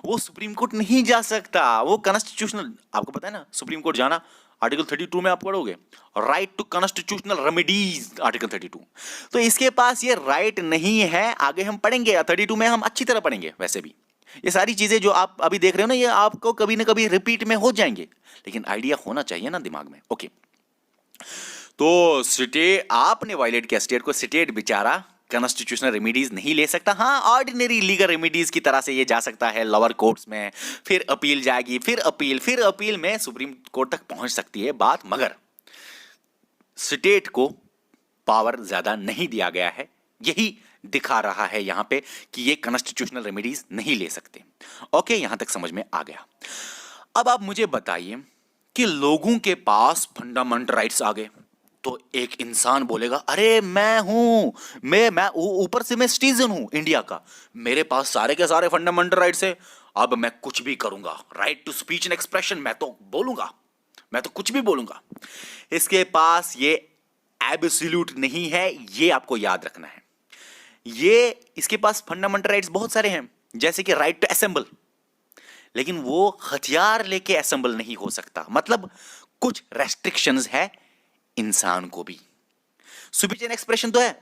वो सुप्रीम कोर्ट नहीं जा सकता, वो कॉन्स्टिट्यूशनल, आपको पता है ना सुप्रीम कोर्ट जाना आर्टिकल 32 में आप पढ़ोगे, right to constitutional remedies article 32, तो इसके पास ये राइट नहीं है। आगे हम पढ़ेंगे 32 में, हम अच्छी तरह पढ़ेंगे। वैसे भी ये सारी चीजें जो आप अभी देख रहे हो ना, ये आपको कभी ना कभी रिपीट में हो जाएंगे, लेकिन आइडिया होना चाहिए ना दिमाग में। ओके, तो स्टेट आपने वायलेट किया स्टेट को, स्टेट बेचारा कॉन्स्टिट्यूशनल रेमेडीज नहीं ले सकता। हाँ, ऑर्डिनरी लीगल रेमेडीज की तरह से ये जा सकता है लोअर कोर्ट्स में, फिर अपील जाएगी, फिर अपील में सुप्रीम कोर्ट तक पहुंच सकती है बात, मगर स्टेट को पावर ज्यादा नहीं दिया गया है। यही दिखा रहा है यहां पे कि ये कॉन्स्टिट्यूशनल रेमेडीज नहीं ले सकते। ओके, यहां तक समझ में आ गया। अब आप मुझे बताइए कि लोगों के पास फंडामेंटल राइट्स आ गए, तो एक इंसान बोलेगा अरे मैं हूं, मैं ऊपर से मैं सिटीजन हूं इंडिया का, मेरे पास सारे के सारे फंडामेंटल राइट्स है, अब मैं कुछ भी करूंगा, right to speech and expression, मैं तो बोलूंगा, मैं तो कुछ भी बोलूंगा। इसके पास ये एब्सोल्यूट नहीं है, ये आपको याद रखना है। ये इसके पास फंडामेंटल राइट्स बहुत सारे हैं, जैसे कि राइट टू असेंबल, लेकिन वो हथियार लेके असेंबल नहीं हो सकता। मतलब कुछ रेस्ट्रिक्शंस है इंसान को भी। स्पीच एंड एक्सप्रेशन तो है,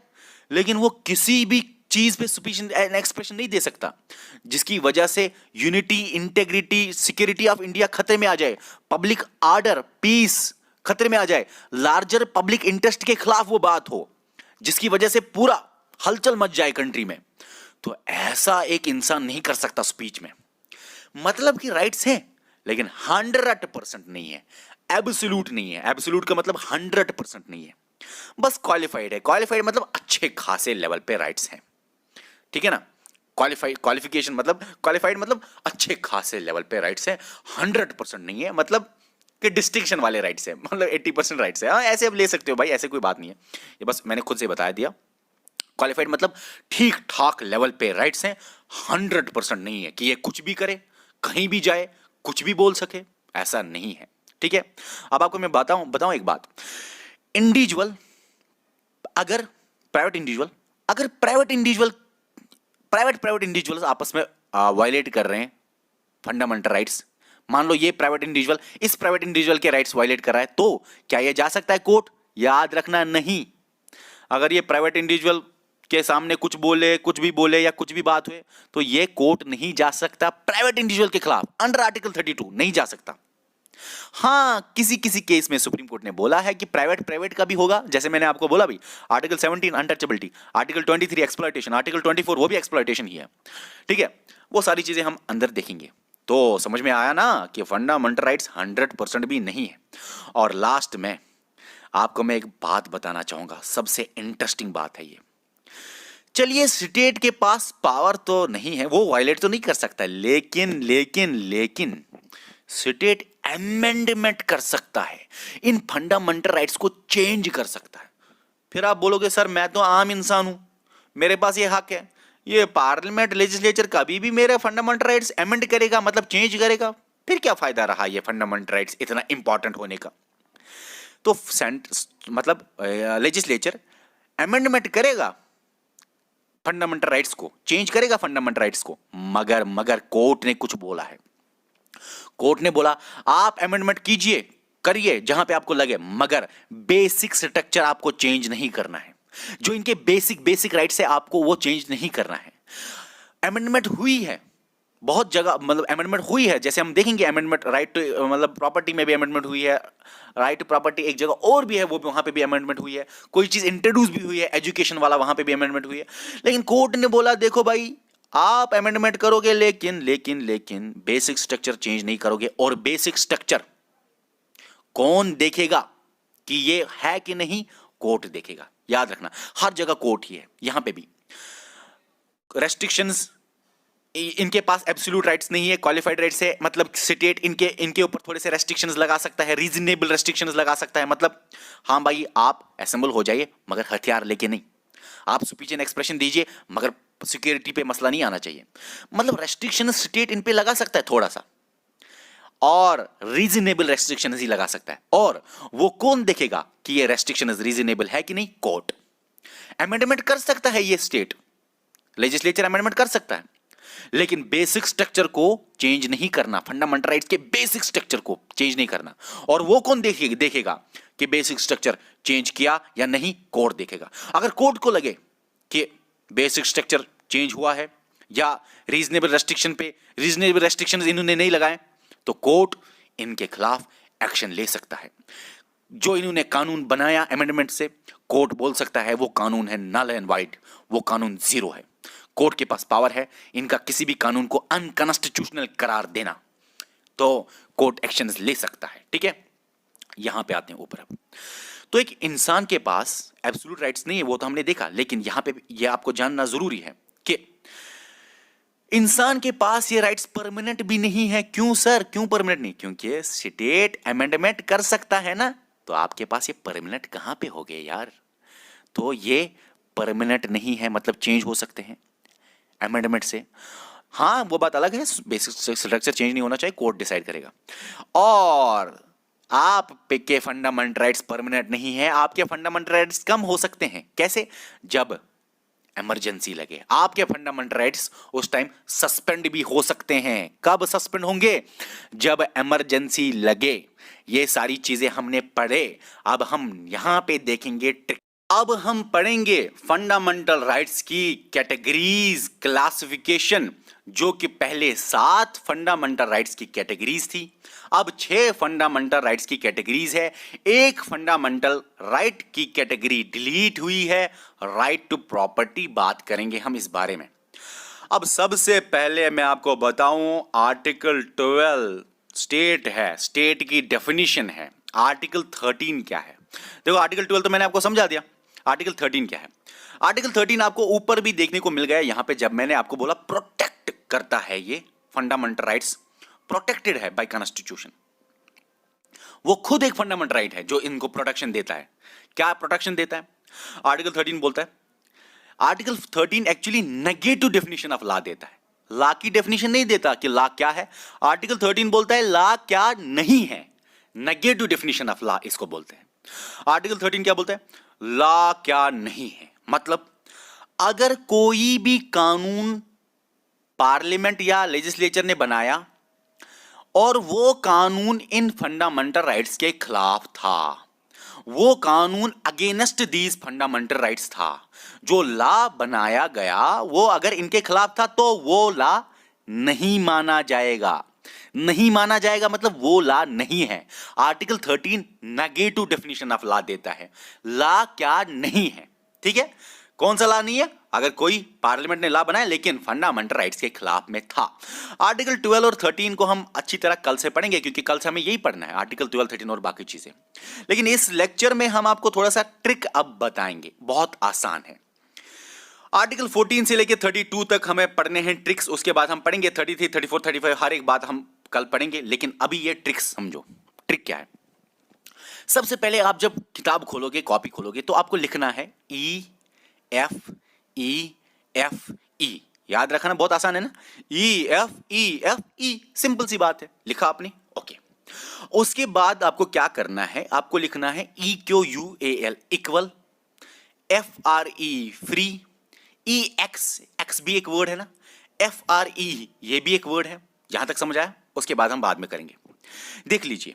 लेकिन वो किसी भी चीज पे स्पीच एंड एक्सप्रेशन नहीं दे सकता जिसकी वजह से unity, integrity, security of India खतरे में आ जाए, पब्लिक ऑर्डर, पीस खतरे में आ जाए, लार्जर पब्लिक इंटरेस्ट के खिलाफ वो बात हो जिसकी वजह से पूरा हलचल मच जाए कंट्री में, तो ऐसा एक इंसान नहीं कर सकता स्पीच में। मतलब कि राइट्स हैं, लेकिन 100% नहीं है, एब्सोल्यूट नहीं है। एब्सोल्यूट का मतलब 100% नहीं है, बस क्वालिफाइड है। क्वालिफाइड मतलब अच्छे खासे लेवल पे राइट्स हैं, ठीक है ना। क्वालिफिकेशन मतलब, क्वालिफाइड मतलब अच्छे खासे लेवल पे राइट्स हैं, 100% नहीं है, मतलब कि डिस्टिंक्शन वाले राइट्स हैं, मतलब 80% राइट्स हैं। हाँ, ऐसे आप ले सकते हो भाई, ऐसे कोई बात नहीं है, ये बस मैंने खुद से बता दिया। क्वालिफाइड मतलब ठीक ठाक लेवल पे राइट्स हैं, 100% नहीं है कि ये कुछ भी करे, कहीं भी जाए, कुछ भी बोल सके, ऐसा नहीं है, ठीक है। अब आपको मैं बताऊं एक बात, इंडिविजुअल अगर प्राइवेट इंडिविजुअल्स आपस में वायलेट कर रहे हैं फंडामेंटल राइट्स, मान लो ये प्राइवेट इंडिविजुअल इस प्राइवेट इंडिविजुअल के राइट्स वायलेट कर रहा है, तो क्या ये जा सकता है कोर्ट? याद रखना नहीं। अगर ये प्राइवेट इंडिविजुअल के सामने कुछ बोले, कुछ भी बोले या कुछ भी बात हुए, तो ये कोर्ट नहीं जा सकता प्राइवेट इंडिविजुअल के खिलाफ, अंडर आर्टिकल 32 नहीं जा सकता। हाँ, किसी किसी केस में सुप्रीम कोर्ट ने बोला है कि प्राइवेट प्राइवेट का भी होगा, जैसे मैंने आपको बोला भी, article 17 untouchability, article 23 exploitation, article 24 वो भी एक्सप्लॉयटेशन ही है। ठीक है, वो सारी चीजें हम अंदर देखेंगे। तो समझ में आया ना कि फंडामेंटल राइट्स 100% भी नहीं है। और लास्ट में आपको मैं एक बात बताना चाहूंगा, सबसे इंटरेस्टिंग बात है ये। चलिए, स्टेट के पास पावर तो नहीं है, वो वायलेट तो नहीं कर सकता, लेकिन लेकिन लेकिन स्टेट अमेंडमेंट कर सकता है, इन फंडामेंटल राइट्स को चेंज कर सकता है। फिर आप बोलोगे सर मैं तो आम इंसान हूं, मेरे पास ये हक है, ये पार्लियामेंट लेजिस्लेचर कभी भी मेरे फंडामेंटल राइट्स अमेंड करेगा, मतलब चेंज करेगा, फिर क्या फायदा रहा ये फंडामेंटल राइट्स इतना इंपॉर्टेंट होने का। तो मतलब लेजिस्लेचर अमेंडमेंट करेगा फंडामेंटल राइट्स को, चेंज करेगा फंडामेंटल राइट्स को, मगर कोर्ट ने कुछ बोला है। कोर्ट ने बोला आप अमेंडमेंट कीजिए, करिए जहां पे आपको लगे, मगर बेसिक स्ट्रक्चर आपको चेंज नहीं करना है। जो इनके बेसिक राइट्स है आपको वो चेंज नहीं करना है। अमेंडमेंट हुई है बहुत जगह, मतलब अमेंडमेंट हुई है, जैसे हम देखेंगे अमेंडमेंट राइट टू, मतलब प्रॉपर्टी में भी अमेंडमेंट हुई है, राइट टू प्रॉपर्टी एक जगह और भी है, वो भी वहां पे भी अमेंडमेंट हुई है, कोई चीज इंट्रोड्यूस भी हुई है एजुकेशन वाला, वहां पे भी अमेंडमेंट हुई है। लेकिन कोर्ट ने बोला देखो भाई आप अमेंडमेंट करोगे, लेकिन लेकिन लेकिन बेसिक स्ट्रक्चर चेंज नहीं करोगे। और बेसिक स्ट्रक्चर कौन देखेगा कि ये है कि नहीं? कोर्ट देखेगा। याद रखना, हर जगह कोर्ट ही है, यहां पे भी रेस्ट्रिक्शंस, इनके पास एब्सोल्यूट राइट्स नहीं है, क्वालिफाइड राइट्स है, मतलब स्टेट इनके ऊपर थोड़े से रेस्ट्रिक्शंस लगा सकता है, रीजनेबल रेस्ट्रिक्शंस लगा सकता है। मतलब हाँ भाई आप असेंबल हो जाइए मगर हथियार लेके नहीं, आप सुपीरियर एक्सप्रेशन दीजिए मगर सिक्योरिटी पे मसला नहीं आना चाहिए। मतलब रेस्ट्रिक्शन स्टेट इन पे लगा सकता है थोड़ा सा, और रीजनेबल रेस्ट्रिक्शन ही लगा सकता है। और वो कौन देखेगा कि ये रेस्ट्रिक्शन रीजनेबल है कि नहीं? कोर्ट। अमेंडमेंट कर सकता है ये स्टेट, लेजिस्लेचर अमेंडमेंट कर सकता है, लेकिन बेसिक स्ट्रक्चर को चेंज नहीं करना, फंडामेंटल राइट्स के बेसिक स्ट्रक्चर को चेंज नहीं करना। और वो कौन देखेगा कि बेसिक स्ट्रक्चर चेंज किया या नहीं? कोर्ट देखेगा। अगर कोर्ट को लगे कि बेसिक स्ट्रक्चर चेंज हुआ है या रीजनेबल रेस्ट्रिक्शन इन्होंने नहीं लगाए, तो कोर्ट इनके खिलाफ एक्शन ले सकता है। जो इन्होंने कानून बनाया अमेंडमेंट से, कोर्ट बोल सकता है वो कानून है नल एंड वाइड, वो कानून जीरो है। कोर्ट के पास पावर है इनका किसी भी कानून को अनकॉन्स्टिट्यूशनल करार देना, तो कोर्ट एक्शन ले सकता है। ठीक है, यहां पे आते हैं ऊपर। अब तो एक इंसान के पास एब्सोल्यूट राइट्स नहीं है, वो तो हमने देखा, लेकिन यहां पे ये आपको जानना जरूरी है कि इंसान के पास ये राइट्स परमानेंट भी नहीं है। क्यों सर, क्यों परमानेंट नहीं? क्योंकि स्टेट अमेंडमेंट कर सकता है ना, तो आपके पास ये परमानेंट कहां पे हो गए यार? तो ये परमानेंट नहीं है, मतलब चेंज हो सकते हैं अमेंडमेंट से। हाँ वो बात अलग है, बेसिक स्ट्रक्चर चेंज नहीं होना चाहिए, कोर्ट डिसाइड करेगा। और आप के फंडामेंटल राइट्स परमानेंट नहीं है, आपके फंडामेंटल राइट्स कम हो सकते हैं। कैसे? जब इमरजेंसी लगे, आपके फंडामेंटल राइट्स उस टाइम सस्पेंड भी हो सकते हैं। कब सस्पेंड होंगे? जब इमरजेंसी लगे। ये सारी चीजें हमने पढ़े, अब हम यहां पे देखेंगे ट्रिक। अब हम पढ़ेंगे फंडामेंटल राइट्स की कैटेगरीज, क्लासिफिकेशन, जो कि पहले 7 फंडामेंटल राइट्स की कैटेगरीज थी, अब 6 फंडामेंटल राइट्स की कैटेगरीज है। एक फंडामेंटल राइट की कैटेगरी डिलीट हुई है, राइट टू प्रॉपर्टी। बात करेंगे हम इस बारे में। अब सबसे पहले मैं आपको बताऊं, आर्टिकल 12 स्टेट है, स्टेट की डेफिनेशन है। आर्टिकल 13 क्या है? देखो आर्टिकल 12 तो मैंने आपको समझा दिया, आर्टिकल 13 क्या है? आर्टिकल 13 आपको ऊपर भी देखने को मिल गया यहां पे, जब मैंने आपको बोला प्रोटेक्ट करता है ये फंडामेंटल राइट्स, प्रोटेक्टेड है बाय कॉन्स्टिट्यूशन। वो खुद एक फंडामेंटल राइट है जो इनको प्रोटेक्शन देता है। क्या प्रोटेक्शन देता है? आर्टिकल 13 बोलता है, article 13 actually negative definition of law देता है, लॉ की डेफिनेशन नहीं देता कि लॉ क्या है। आर्टिकल 13 बोलता है लॉ क्या नहीं है, नेगेटिव डेफिनेशन ऑफ लॉ इसको बोलते हैं। आर्टिकल 13 क्या बोलता है? लॉ क्या नहीं है, मतलब अगर कोई भी कानून पार्लियामेंट या लेजिस्लेचर ने बनाया और वो कानून इन फंडामेंटल राइट्स के खिलाफ था, वो कानून अगेंस्ट दीज फंडामेंटल राइट्स था। जो लॉ बनाया गया वो अगर इनके खिलाफ था तो वो लॉ नहीं माना जाएगा। नहीं माना जाएगा मतलब वो लॉ नहीं है। Article 13 negative definition of law देता है। लॉ क्या नहीं है, ठीक है। कौन सा लॉ नहीं है? अगर कोई पार्लियामेंट ने लॉ बनाया लेकिन फंडामेंटल राइट्स के खिलाफ में था। आर्टिकल 12 और 13 को हम अच्छी तरह कल से पढ़ेंगे क्योंकि कल से हमें यही पढ़ना है, आर्टिकल 12, 13 और बाकी चीजें। लेकिन इस लेक्चर में हम आपको थोड़ा सा ट्रिक अब बताएंगे, बहुत आसान है। आर्टिकल 14 से लेकर 32 तक हमें पढ़ने हैं ट्रिक्स, उसके बाद हम पढ़ेंगे 33, 34, 35, हर एक बात हम कल पढ़ेंगे। लेकिन अभी ये ट्रिक्स समझो। ट्रिक क्या है? सबसे पहले आप जब किताब खोलोगे, कॉपी खोलोगे, तो आपको लिखना है E F E F E. याद रखना बहुत आसान है ना, ई एफ ई, सिंपल सी बात है, लिखा आपने, ओके। उसके बाद आपको क्या करना है? आपको लिखना है E Q U A L equal, F R E free, E x, x भी एक वर्ड है ना, एफ आर ई ये भी एक वर्ड है। यहां तक समझ आया? उसके बाद हम बाद में करेंगे। देख लीजिए,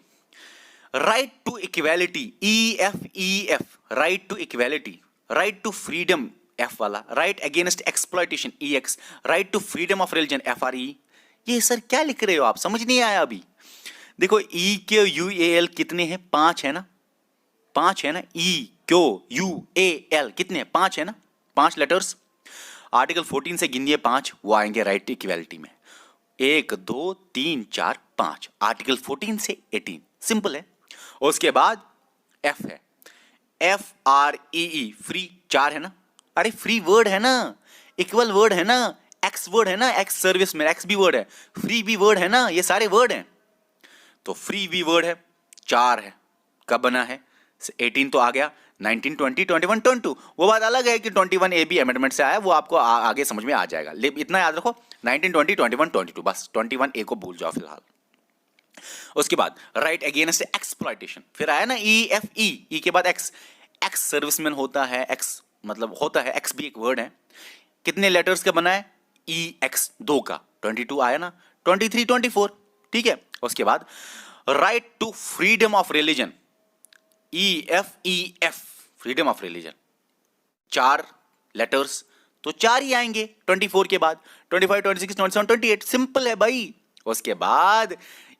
right to equality E F, right to equality, right to freedom F वाला, right against exploitation E X, right to freedom of religion F R E. ये सर क्या लिख रहे हो आप? समझ नहीं आया अभी? देखो ई के यू ए एल कितने हैं? 5 है ना, 5 है ना। E Q U A L कितने हैं? 5 है ना, 5 लेटर्स। आर्टिकल 14 से गिनिए 5, वो आएंगे राइट टू इक्वालिटी में। 1 2 3 4 5, आर्टिकल 14 से 18, सिंपल है। उसके बाद एफ है, एफ आर ई फ्री, 4 है ना। अरे फ्री वर्ड है ना, इक्वल वर्ड है ना, एक्स वर्ड है ना, एक्स सर्विस में एक्स भी वर्ड है, फ्री भी वर्ड है ना, ये सारे वर्ड हैं। तो फ्री भी वर्ड है, 4 है। कब बना है? 18 तो आ गया, 19, 20, 21, 22 वो बात अलग है कि 21 ए बी अमेंडमेंट से आया, वो आपको आगे समझ में आ जाएगा। इतना याद रखो, 19, 20, 21, 22, बस 21 ए को भूल जाओ फिलहाल। उसके बाद राइट अगेंस्ट एक्सप्लॉयटेशन, फिर आया ना ई एफ ई के बाद एक्स, एक्स सर्विसमैन होता है, एक्स मतलब होता है, एक्स भी एक वर्ड है। कितने लेटर्स का बना है? ई एक्स 2 का, 22 आया ना, 23, 24, ठीक है। उसके बाद right to freedom of religion E F, freedom of religion, 4 letters, तो 4 ही आएंगे 24 के बाद, 25, 26, 27, 28, सिंपल है भाई। उसके बाद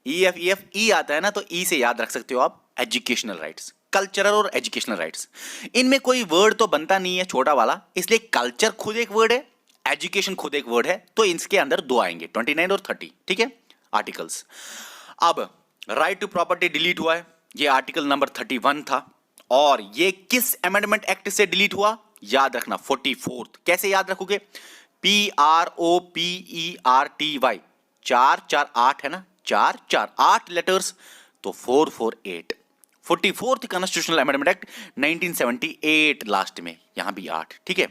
ई एफ ई आता है ना, तो ई से याद रख सकते हो आप एजुकेशनल राइट्स, कल्चरल और एजुकेशनल राइट्स। इनमें कोई वर्ड तो बनता नहीं है छोटा वाला, इसलिए कल्चर खुद एक वर्ड है, एजुकेशन खुद एक वर्ड है, तो इसके अंदर 2 आएंगे, 29 और 30, ठीक है, आर्टिकल्स। अब राइट टू प्रॉपर्टी डिलीट हुआ है, ये आर्टिकल नंबर 31 था, और ये किस अमेंडमेंट एक्ट से डिलीट हुआ? याद रखना 44। कैसे याद रखोगे? PROPERTY, 4 4 8 है ना, 4 4 8 लेटर्स, तो 448, 44th constitutional amendment act 1978, last में यहां भी 8, ठीक है।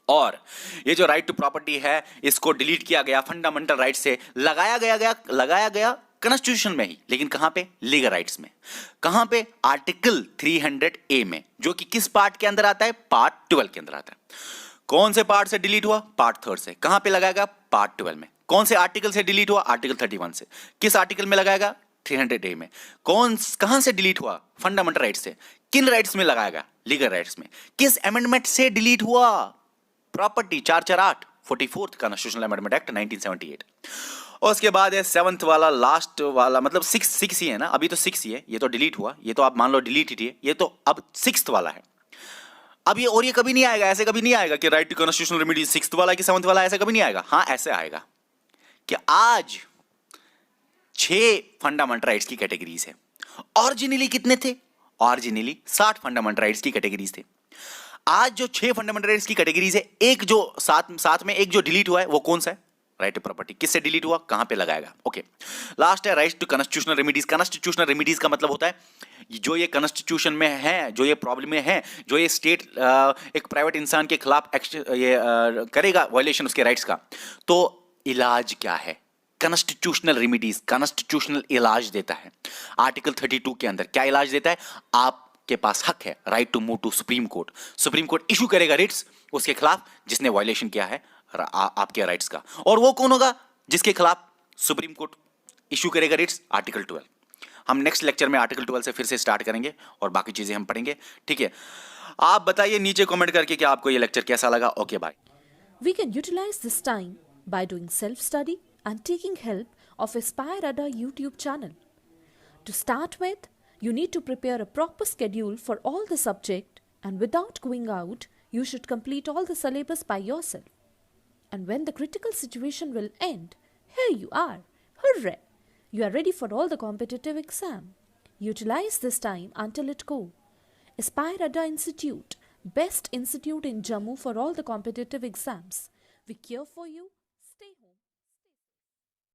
और ये जो राइट टू प्रॉपर्टी है इसको डिलीट किया गया फंडामेंटल राइट से, लगाया गया कॉन्स्टिट्यूशन में ही, लेकिन कहां पे? लीगल राइट्स में। कहां पे? आर्टिकल 300A में, जो कि किस पार्ट के अंदर आता है? पार्ट 12 के अंदर आता है। कौन से पार्ट से डिलीट हुआ? पार्ट 3 से। कहां पे लगाएगा? पार्ट 12 में। कौन से आर्टिकल से डिलीट हुआ? आर्टिकल 31 से। किस आर्टिकल में लगाएगा? 300A में। कहां से डिलीट हुआ? फंडामेंटल राइट से। किन राइट्स में लगाएगा? लीगल राइट्स में। किस अमेंडमेंट से डिलीट हुआ? Property 448, 44th constitutional amendment act 1978। और उसके बाद है 7th वाला, लास्ट वाला, मतलब 6 ही है ना, अभी तो 6 ही है, ये तो डिलीट हुआ, ये तो आप मान लो डिलीट ही है, ये तो अब 6th वाला है। अब ये, और ये कभी नहीं आएगा, ऐसे कभी नहीं आएगा कि right to constitutional remedy 6th वाला कि 7th वाला, ऐसे कभी नहीं आएगा। हाँ ऐसे आएगा कि आज 6 फंडामेंटल राइट्स की कैटेगरीज है। ऑरिजिनली कितने थे? ऑरिजिनली 60 फंडामेंटल राइट्स की कैटेगरीज थे। आज जो 6 फंडामेंटल राइट्स की कैटेगरीज है, एक जो साथ में एक जो डिलीट हुआ है, वो कौन सा है? Right to property. किससे डिलीट हुआ? कहां पे लगाएगा? ओके। लास्ट है right to constitutional remedies. Constitutional remedies का मतलब होता है जो ये कॉन्स्टिट्यूशन में है, जो ये प्रॉब्लम में है, जो ये स्टेट एक प्राइवेट इंसान के खिलाफ ये करेगा वायलेशन उसके राइट्स का, तो इलाज क्या है? कॉन्स्टिट्यूशनल रेमेडीज, कॉन्स्टिट्यूशनल इलाज देता है। आर्टिकल 32 के अंदर क्या इलाज देता है? आपके पास हक है right to move to supreme court. Supreme court issue करेगा रिट्स उसके खिलाफ जिसने वायलेशन किया है आपके राइट्स का। और वो कौन होगा जिसके खिलाफ सुप्रीम कोर्ट इशू करेगा रिट्स? आर्टिकल 12। हम नेक्स्ट लेक्चर में आर्टिकल 12 से फिर से स्टार्ट करेंगे और बाकी चीज़ें हम पढ़ेंगे, ठीक है। आप बताइए नीचे कमेंट करके कि आपको ये लेक्चर कैसा लगा। Okay bye. We can utilize this time by doing self-study and taking help of Aspire Ada YouTube channel. To start with, you need to prepare a proper schedule for all the subject, and without going out, you should complete all the syllabus by yourself. And when the critical situation will end, here you are. Hooray! You are ready for all the competitive exam. Utilize this time until it go. Aspire Ada Institute, best institute in Jammu for all the competitive exams. We care for you.